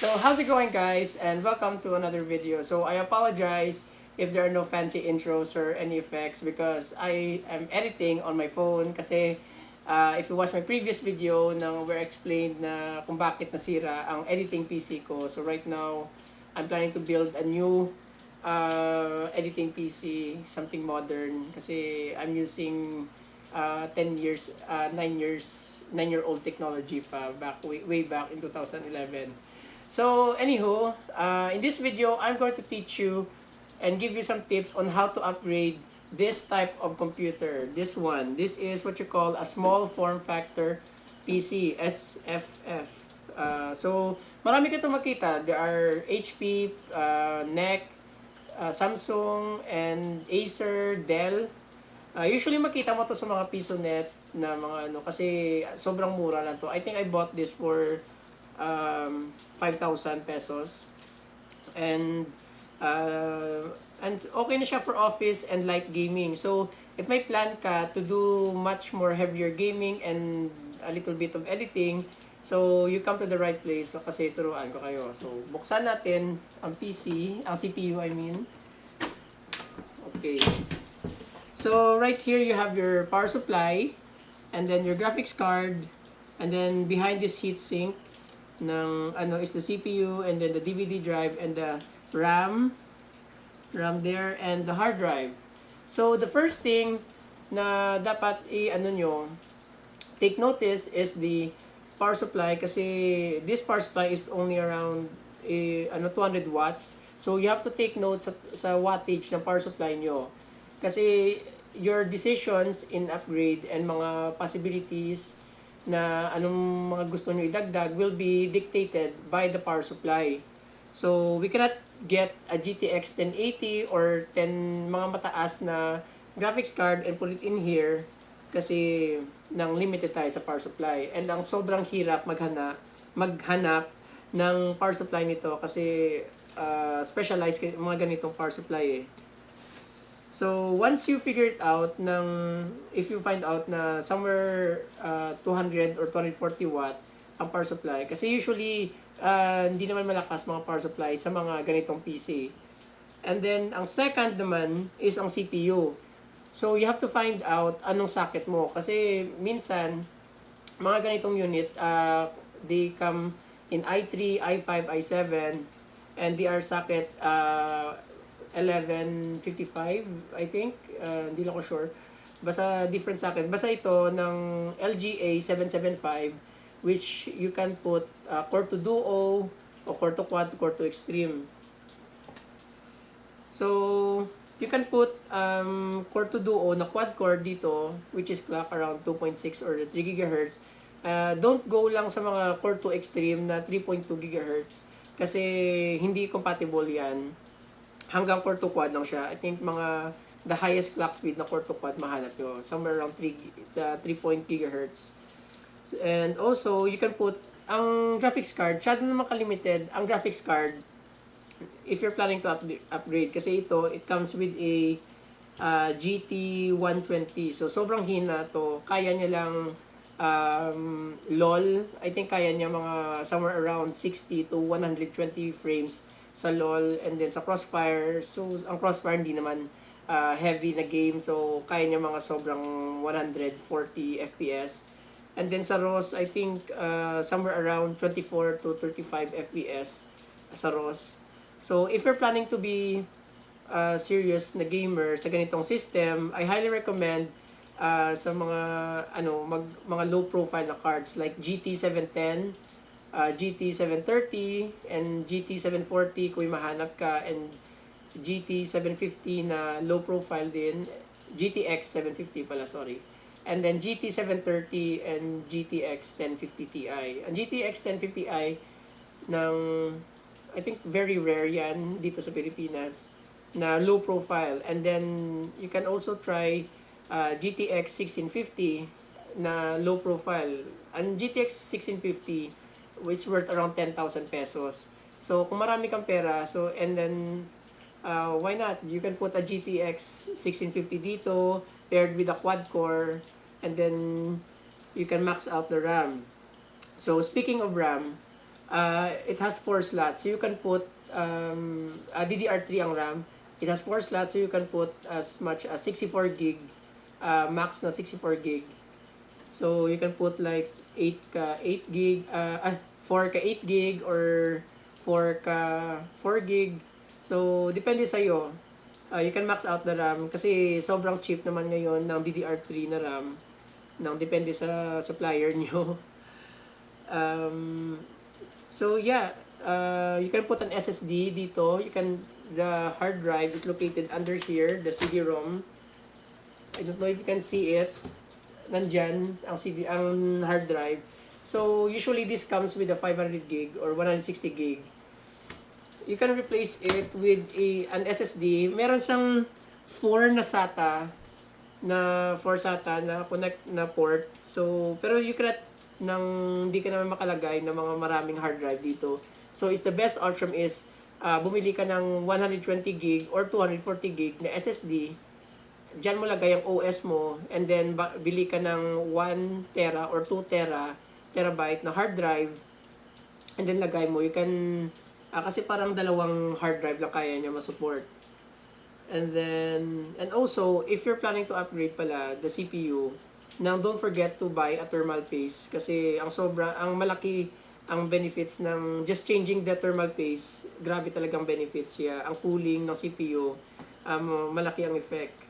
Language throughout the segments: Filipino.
So how's it going, guys, and welcome to another video. So I apologize if there are no fancy intros or any effects because I am editing on my phone kasi if you watch my previous video nang where I explained na kung bakit nasira ang editing PC ko. So right now I'm planning to build a new editing PC, something modern kasi I'm using 10 years 9-year-old technology pa way back in 2011. So, anywho, in this video, I'm going to teach you and give you some tips on how to upgrade this type of computer. This one. This is what you call a small form factor PC, SFF. So, marami ka itong makita. There are HP, NEC, Samsung, and Acer, Dell. Usually makita mo to sa mga PisoNet na mga ano kasi sobrang mura lang to. I think I bought this for 5,000 pesos. And okay na siya for office and light gaming. So, if may plan ka to do much more heavier gaming and a little bit of editing, so you come to the right place. So, kasi turuan ko kayo. So, buksan natin ang PC, ang CPU I mean. Okay. So, right here you have your power supply and then your graphics card, and then behind this heatsink ng ano is the CPU, and then the DVD drive and the RAM there, and the hard drive. So the first thing na dapat take notice is the power supply kasi this power supply is only around 200 watts. So you have to take note sa wattage ng power supply nyo kasi your decisions in upgrade and mga possibilities na anong mga gusto nyo idagdag will be dictated by the power supply. So, we cannot get a GTX 1080 or mga mataas na graphics card and put it in here kasi nang limited tayo sa power supply. And ang sobrang hirap maghanap ng power supply nito kasi specialized mga ganitong power supply eh. So, once you figure it out, if you find out na somewhere 200 or 240 watt ang power supply, kasi usually, hindi naman malakas mga power supply sa mga ganitong PC. And then, ang second naman is ang CPU. So, you have to find out anong socket mo. Kasi minsan, mga ganitong unit, they come in i3, i5, i7, and they are socket 1155, I think. Hindi lang ko sure. Basta different socket. Basta ito ng LGA 775, which you can put core to duo, o core to quad, core to extreme. So, you can put core to duo na quad core dito, which is clock around 2.6 or 3 GHz. Don't go lang sa mga core to extreme na 3.2 GHz kasi hindi compatible yan. Hanggang core to quad lang siya. I think the highest clock speed na core to quad mahanap nyo. Somewhere around 3 GHz. And also, you can put ang graphics card. Masyado naman kalimited. Ang graphics card, if you're planning to upgrade, kasi it comes with a GT 120. So, sobrang hina to. Kaya niya lang LOL. I think kaya niya mga somewhere around 60 to 120 frames sa LOL, and then sa Crossfire. So, ang Crossfire hindi naman heavy na game. So, kaya niya mga sobrang 140 FPS. And then sa ROS, I think somewhere around 24 to 35 FPS sa ROS. So, if you're planning to be serious na gamer sa ganitong system, I highly recommend sa mga low profile na cards like GT 710, GT 730, and GT 740 kung mahanap ka, and GT 750 na low profile din, GTX 750 pala, sorry. And then GT 730 and GTX 1050 Ti. Ang GTX 1050 Ti I think very rare yan dito sa Pilipinas na low profile. And then you can also try GTX 1650 na low profile. Ang GTX 1650 which worth around 10,000 pesos. So, kung marami kang pera, and then, why not? You can put a GTX 1650 dito, paired with a quad core, and then, you can max out the RAM. So, speaking of RAM, It has 4 slots. So you can put DDR3 ang RAM. It has 4 slots, so you can put as much as 64 gig, max na 64 gig. So you can put like 8 gig, 4 ka 8 gig or 4 ka 4 gig. So depende sa iyo. You can max out the RAM kasi sobrang cheap naman ngayon ng DDR3 na RAM nang depende sa supplier niyo. Um, so yeah, you can put an SSD dito. The hard drive is located under here, the CD-ROM. I don't know if you can see it. Nandyan ang hard drive. So usually this comes with a 500 gig or 160 gig. You can replace it with an SSD. Meron siyang 4 SATA na connect na port. So pero you cannot hindi ka naman makalagay ng mga maraming hard drive dito. So is the best option is bumili ka ng 120 gig or 240 gig na SSD. Diyan mo lagay ang OS mo and then bili ka ng 1 tera or 2 terabyte na hard drive and then lagay mo. You can kasi parang dalawang hard drive lang kaya niya ma-support. And also if you're planning to upgrade pala the CPU, now don't forget to buy a thermal paste kasi ang malaki ang benefits ng just changing the thermal paste. Grabe talagang benefits siya. Ang cooling ng CPU, malaki ang effect.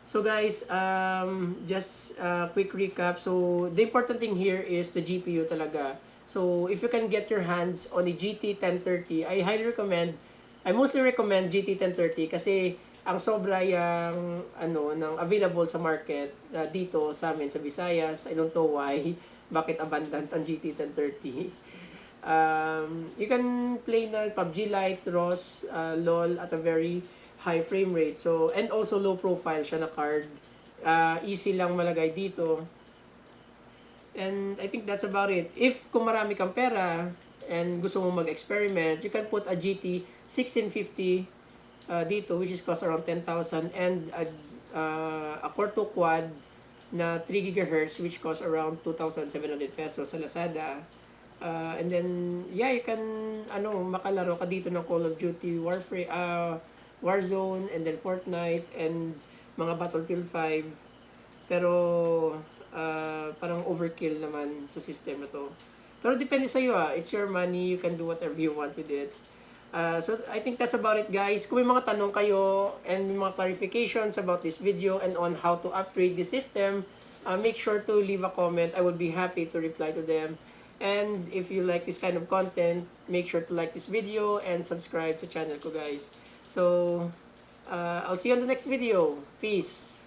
So guys, just quick recap. So the important thing here is the GPU talaga. So if you can get your hands on a GT 1030, I mostly recommend GT 1030 kasi ang sobra yung ng available sa market dito sa amin sa Visayas. I don't know why bakit abundant ang GT 1030. You can play na PUBG Lite, ROS, LOL at a very high frame rate. So and also low profile siya na card. Easy lang malagay dito. And I think that's about it. If kung marami kang pera and gusto mo mag-experiment, you can put a GT 1650 dito, which is cost around 10,000, and a Core 2 quad na 3 GHz which cost around 2,700 pesos sa Lazada. And then yeah, you can makalaro ka dito ng Call of Duty Warzone and then Fortnite and mga Battlefield 5. Pero parang overkill naman sa system na to. Pero depende sa iyo it's your money, you can do whatever you want with it. So I think that's about it guys. Kung may mga tanong kayo and may mga clarifications about this video and on how to upgrade the system, make sure to leave a comment. I would be happy to reply to them. And if you like this kind of content, make sure to like this video and subscribe sa channel ko guys. So I'll see you on the next video. Peace!